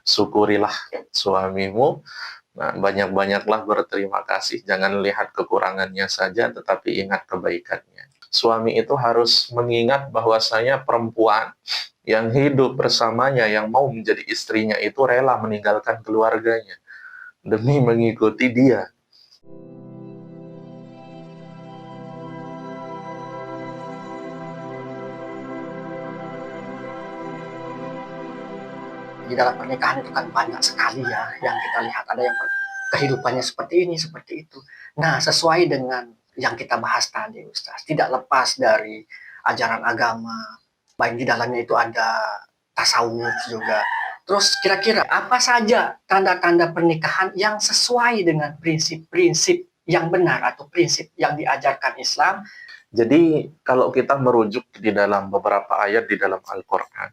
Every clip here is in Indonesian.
Syukurilah suamimu, nah, banyak-banyaklah berterima kasih. Jangan lihat kekurangannya saja, tetapi ingat kebaikannya. Suami itu harus mengingat bahwasanya perempuan yang hidup bersamanya, yang mau menjadi istrinya itu rela meninggalkan keluarganya demi mengikuti dia. Di dalam pernikahan itu kan banyak sekali ya yang kita lihat, ada yang kehidupannya seperti ini, seperti itu. Nah, sesuai dengan yang kita bahas tadi, Ustaz, tidak lepas dari ajaran agama, baik di dalamnya itu ada tasawuf juga. Terus kira-kira apa saja tanda-tanda pernikahan yang sesuai dengan prinsip-prinsip yang benar atau prinsip yang diajarkan Islam? Jadi kalau kita merujuk di dalam beberapa ayat di dalam Al-Quran,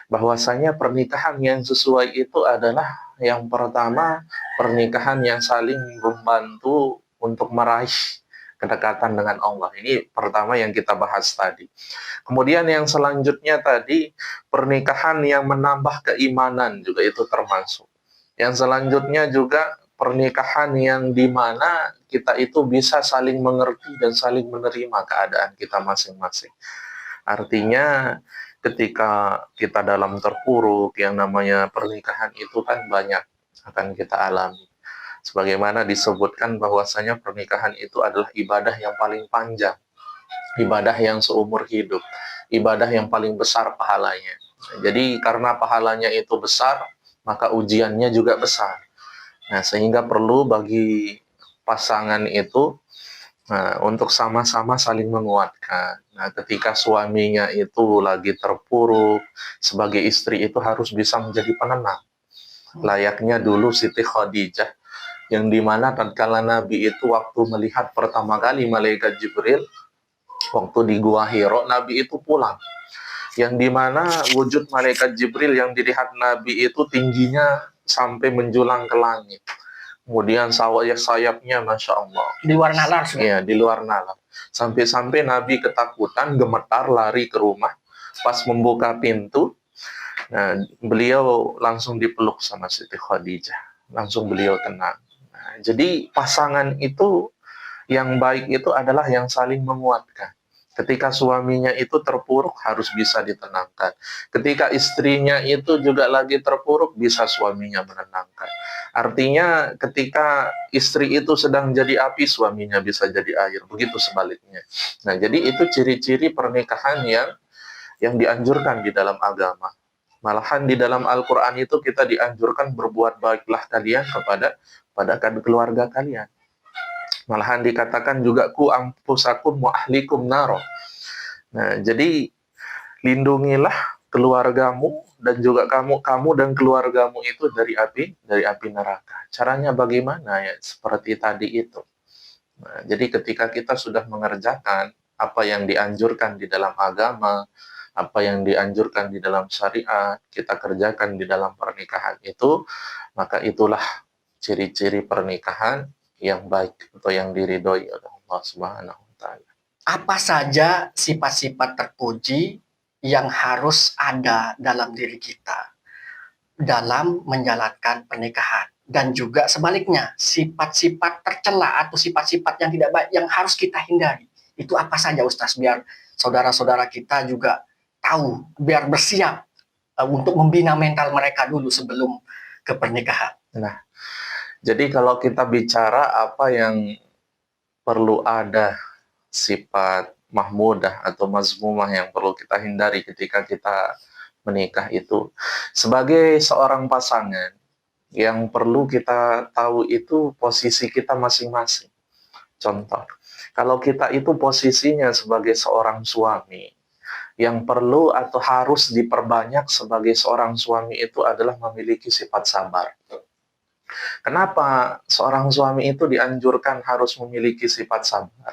bahwasanya pernikahan yang sesuai itu adalah yang pertama, pernikahan yang saling membantu untuk meraih kedekatan dengan Allah. Ini pertama yang kita bahas tadi. Kemudian yang selanjutnya tadi, pernikahan yang menambah keimanan juga itu termasuk. Yang selanjutnya juga pernikahan yang dimana kita itu bisa saling mengerti dan saling menerima keadaan kita masing-masing. Artinya ketika kita dalam terpuruk, yang namanya pernikahan itu kan banyak akan kita alami. Sebagaimana disebutkan bahwasanya pernikahan itu adalah ibadah yang paling panjang, ibadah yang seumur hidup, ibadah yang paling besar pahalanya. Jadi karena pahalanya itu besar, maka ujiannya juga besar. Nah, sehingga perlu bagi pasangan itu untuk sama-sama saling menguatkan. Nah, ketika suaminya itu lagi terpuruk, sebagai istri itu harus bisa menjadi penenang. Layaknya dulu Siti Khadijah, yang dimana tatkala Nabi itu waktu melihat pertama kali malaikat Jibril, waktu di Gua Hiro, Nabi itu pulang. Yang dimana wujud malaikat Jibril yang dilihat Nabi itu tingginya sampai menjulang ke langit. Kemudian sayapnya, Masya Allah. Di luar nalar sudah. Ya, di luar nalar. Sampai-sampai Nabi ketakutan, gemetar, lari ke rumah. Pas membuka pintu, nah, beliau langsung dipeluk sama Siti Khadijah. Langsung beliau tenang. Nah, jadi pasangan itu, yang baik itu adalah yang saling menguatkan. Ketika suaminya itu terpuruk, harus bisa ditenangkan. Ketika istrinya itu juga lagi terpuruk, bisa suaminya menenangkan. Artinya ketika istri itu sedang jadi api, suaminya bisa jadi air. Begitu sebaliknya. Nah, jadi itu ciri-ciri pernikahan yang dianjurkan di dalam agama. Malahan di dalam Al-Quran itu kita dianjurkan berbuat baiklah kalian pada keluarga kalian. Malahan dikatakan juga ku ampusakum wa ahlikum naro. Nah, jadi lindungilah keluargamu dan juga kamu dan keluargamu itu dari api neraka. Caranya bagaimana ya? Seperti tadi itu. Nah, jadi ketika kita sudah mengerjakan apa yang dianjurkan di dalam agama, apa yang dianjurkan di dalam syariat, kita kerjakan di dalam pernikahan itu, maka itulah ciri-ciri pernikahan yang baik atau yang diridhoi oleh Allah Subhanahu wa taala. Apa saja sifat-sifat terpuji yang harus ada dalam diri kita dalam menjalankan pernikahan, dan juga sebaliknya, sifat-sifat tercela atau sifat-sifat yang tidak baik yang harus kita hindari. Itu apa saja, Ustaz, biar saudara-saudara kita juga tahu, biar bersiap untuk membina mental mereka dulu sebelum ke pernikahan. Nah, jadi kalau kita bicara apa yang perlu ada sifat mahmudah atau mazmumah yang perlu kita hindari ketika kita menikah itu, sebagai seorang pasangan, yang perlu kita tahu itu posisi kita masing-masing. Contoh, kalau kita itu posisinya sebagai seorang suami, yang perlu atau harus diperbanyak sebagai seorang suami itu adalah memiliki sifat sabar. Kenapa seorang suami itu dianjurkan harus memiliki sifat sabar?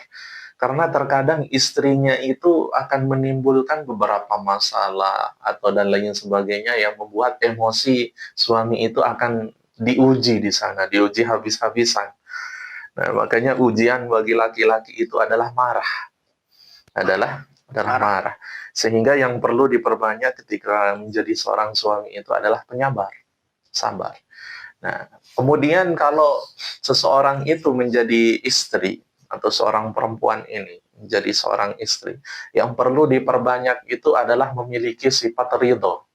Karena terkadang istrinya itu akan menimbulkan beberapa masalah atau dan lain sebagainya yang membuat emosi suami itu akan diuji di sana, diuji habis-habisan. Nah, makanya ujian bagi laki-laki itu adalah marah. Adalah marah. Sehingga yang perlu diperbanyak ketika menjadi seorang suami itu adalah penyabar. sabar. Nah, kemudian kalau seseorang itu menjadi istri atau seorang perempuan ini menjadi seorang istri, yang perlu diperbanyak itu adalah memiliki sifat ridho,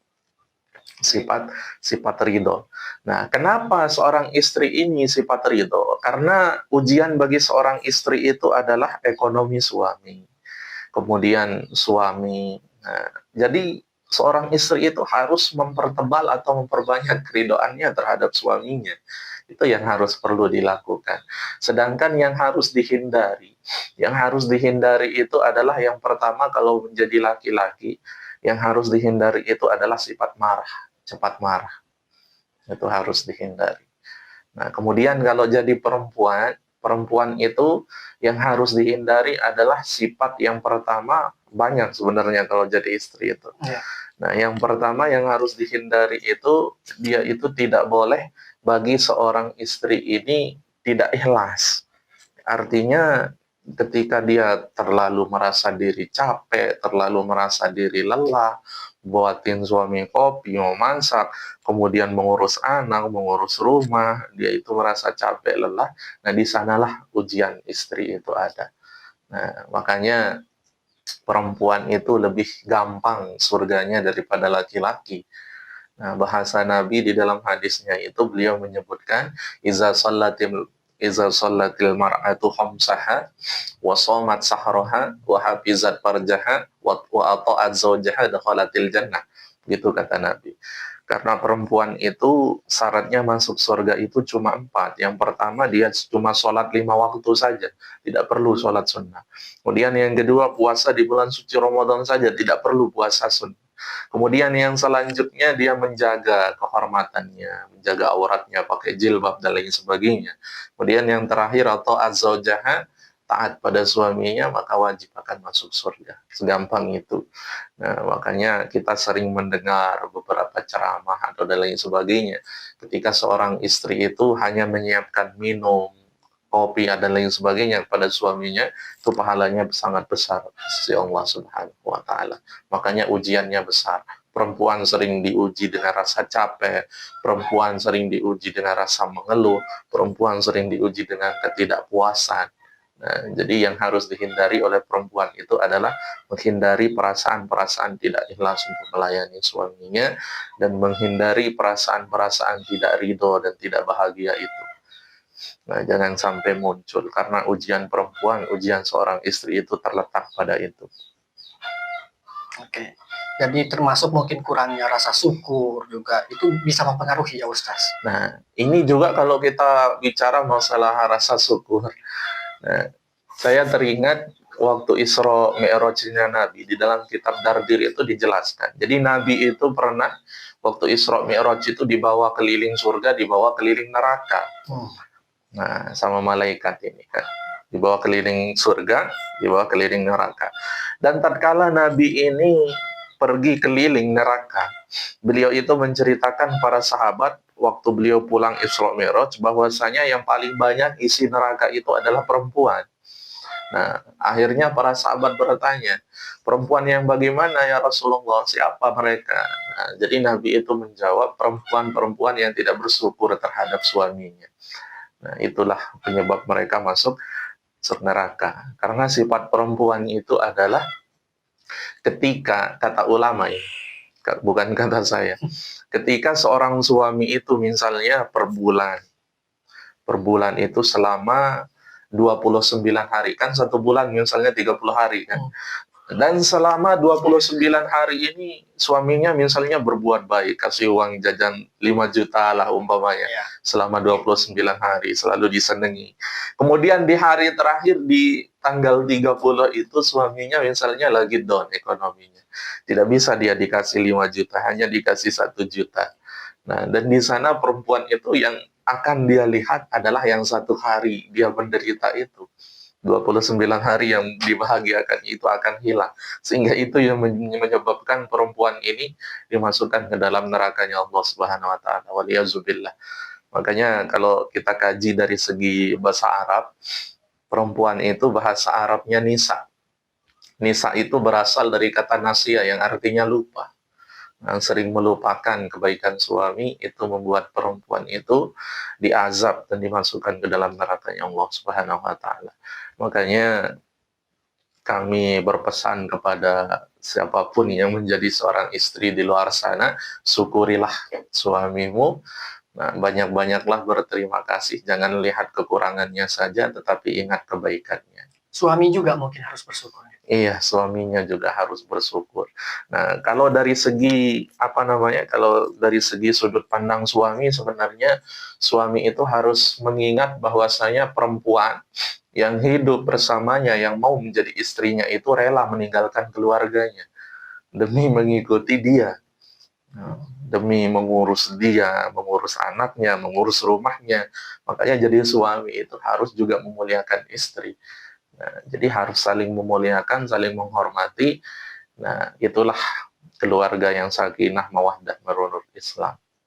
sifat sifat ridho. Nah, kenapa seorang istri ini sifat ridho? Karena ujian bagi seorang istri itu adalah ekonomi suami, kemudian suami. Nah, jadi seorang istri itu harus mempertebal atau memperbanyak keridoannya terhadap suaminya. Itu yang harus perlu dilakukan. Sedangkan yang harus dihindari itu adalah yang pertama kalau menjadi laki-laki, yang harus dihindari itu adalah sifat marah, cepat marah. Itu harus dihindari. Nah, kemudian kalau jadi perempuan, perempuan itu yang harus dihindari adalah sifat yang pertama, banyak sebenarnya kalau jadi istri itu. Ya. Nah, yang pertama yang harus dihindari itu, dia itu tidak boleh bagi seorang istri ini tidak ikhlas. Artinya ketika dia terlalu merasa diri capek, terlalu merasa diri lelah, buatin suami kopi, mau masak, kemudian mengurus anak, mengurus rumah, dia itu merasa capek, lelah. Nah, di sanalah ujian istri itu ada. Nah, makanya perempuan itu lebih gampang surganya daripada laki-laki. Nah, bahasa Nabi di dalam hadisnya itu beliau menyebutkan iza sallatil mar'atu khamsaha wa shamat sahraha wa hafizat farjaha wa ata'at zawjaha dakhalatil jannah. Gitu kata Nabi. Karena perempuan itu syaratnya masuk surga itu cuma 4. Yang pertama dia cuma sholat 5 waktu saja, tidak perlu sholat sunnah. Kemudian yang kedua puasa di bulan suci Ramadan saja, tidak perlu puasa sunnah. Kemudian yang selanjutnya dia menjaga kehormatannya, menjaga auratnya pakai jilbab dan lain sebagainya. Kemudian yang terakhir atau azzaujah, taat pada suaminya maka wajib akan masuk surga. Segampang itu. Nah, makanya kita sering mendengar beberapa ceramah atau dan lain sebagainya. Ketika seorang istri itu hanya menyiapkan minum, kopi dan lain sebagainya pada suaminya, itu pahalanya sangat besar sisi Allah Subhanahu wa taala. Makanya ujiannya besar. Perempuan sering diuji dengan rasa capek, perempuan sering diuji dengan rasa mengeluh, perempuan sering diuji dengan ketidakpuasan. Nah, jadi yang harus dihindari oleh perempuan itu adalah menghindari perasaan-perasaan tidak ikhlas untuk melayani suaminya dan menghindari perasaan-perasaan tidak ridho dan tidak bahagia itu. Nah, jangan sampai muncul karena ujian perempuan, ujian seorang istri itu terletak pada itu. Oke. Jadi termasuk mungkin kurangnya rasa syukur juga itu bisa mempengaruhi ya Ustaz. Nah, ini juga kalau kita bicara masalah rasa syukur. Nah, saya teringat waktu Isra Mi'rajnya Nabi di dalam kitab Dardir itu dijelaskan. Jadi Nabi itu pernah waktu Isra Mi'raj itu dibawa keliling surga, dibawa keliling neraka. Nah, sama malaikat ini kan. Dibawa keliling surga, dibawa keliling neraka. Dan tatkala Nabi ini pergi keliling neraka, beliau itu menceritakan para sahabat waktu beliau pulang Isra Mi'raj bahwasanya yang paling banyak isi neraka itu adalah perempuan. Nah, akhirnya para sahabat bertanya, perempuan yang bagaimana ya Rasulullah, siapa mereka? Nah, jadi Nabi itu menjawab, perempuan-perempuan yang tidak bersyukur terhadap suaminya. Nah, itulah penyebab mereka masuk neraka. Karena sifat perempuan itu adalah ketika, kata ulama ini, bukan kata saya, ketika seorang suami itu misalnya per bulan itu selama 29 hari, kan satu bulan misalnya 30 hari kan. Dan selama 29 hari ini suaminya misalnya berbuat baik, kasih uang jajan 5 juta lah umpamanya. Selama 29 hari selalu disenangi. Kemudian di hari terakhir di tanggal 30 itu suaminya misalnya lagi down ekonominya. Tidak bisa dia dikasih 5 juta, hanya dikasih 1 juta. Nah, dan di sana perempuan itu yang akan dia lihat adalah yang satu hari dia menderita itu. 29 hari yang dibahagiakan itu akan hilang. Sehingga itu yang menyebabkan perempuan ini dimasukkan ke dalam nerakanya Allah Subhanahu wa taala. Waliyazubillah. Makanya kalau kita kaji dari segi bahasa Arab, perempuan itu bahasa Arabnya nisa. Nisa itu berasal dari kata nasia yang artinya lupa. sering melupakan kebaikan suami, itu membuat perempuan itu diazab dan dimasukkan ke dalam nerakanya Allah Subhanahu wa taala. Makanya kami berpesan kepada siapapun yang menjadi seorang istri di luar sana, syukurilah suamimu. Nah, banyak-banyaklah berterima kasih. Jangan lihat kekurangannya saja, tetapi ingat kebaikannya. Suami juga mungkin harus bersyukur. Iya, suaminya juga harus bersyukur. Nah, kalau dari segi apa namanya, kalau dari segi sudut pandang suami, sebenarnya suami itu harus mengingat bahwasanya perempuan yang hidup bersamanya, yang mau menjadi istrinya itu rela meninggalkan keluarganya demi mengikuti dia. Nah, demi mengurus dia, mengurus anaknya, mengurus rumahnya. Makanya jadi suami itu harus juga memuliakan istri. Nah, jadi harus saling memuliakan, saling menghormati. Nah, itulah keluarga yang sakinah, mawaddah, warahmah Islam.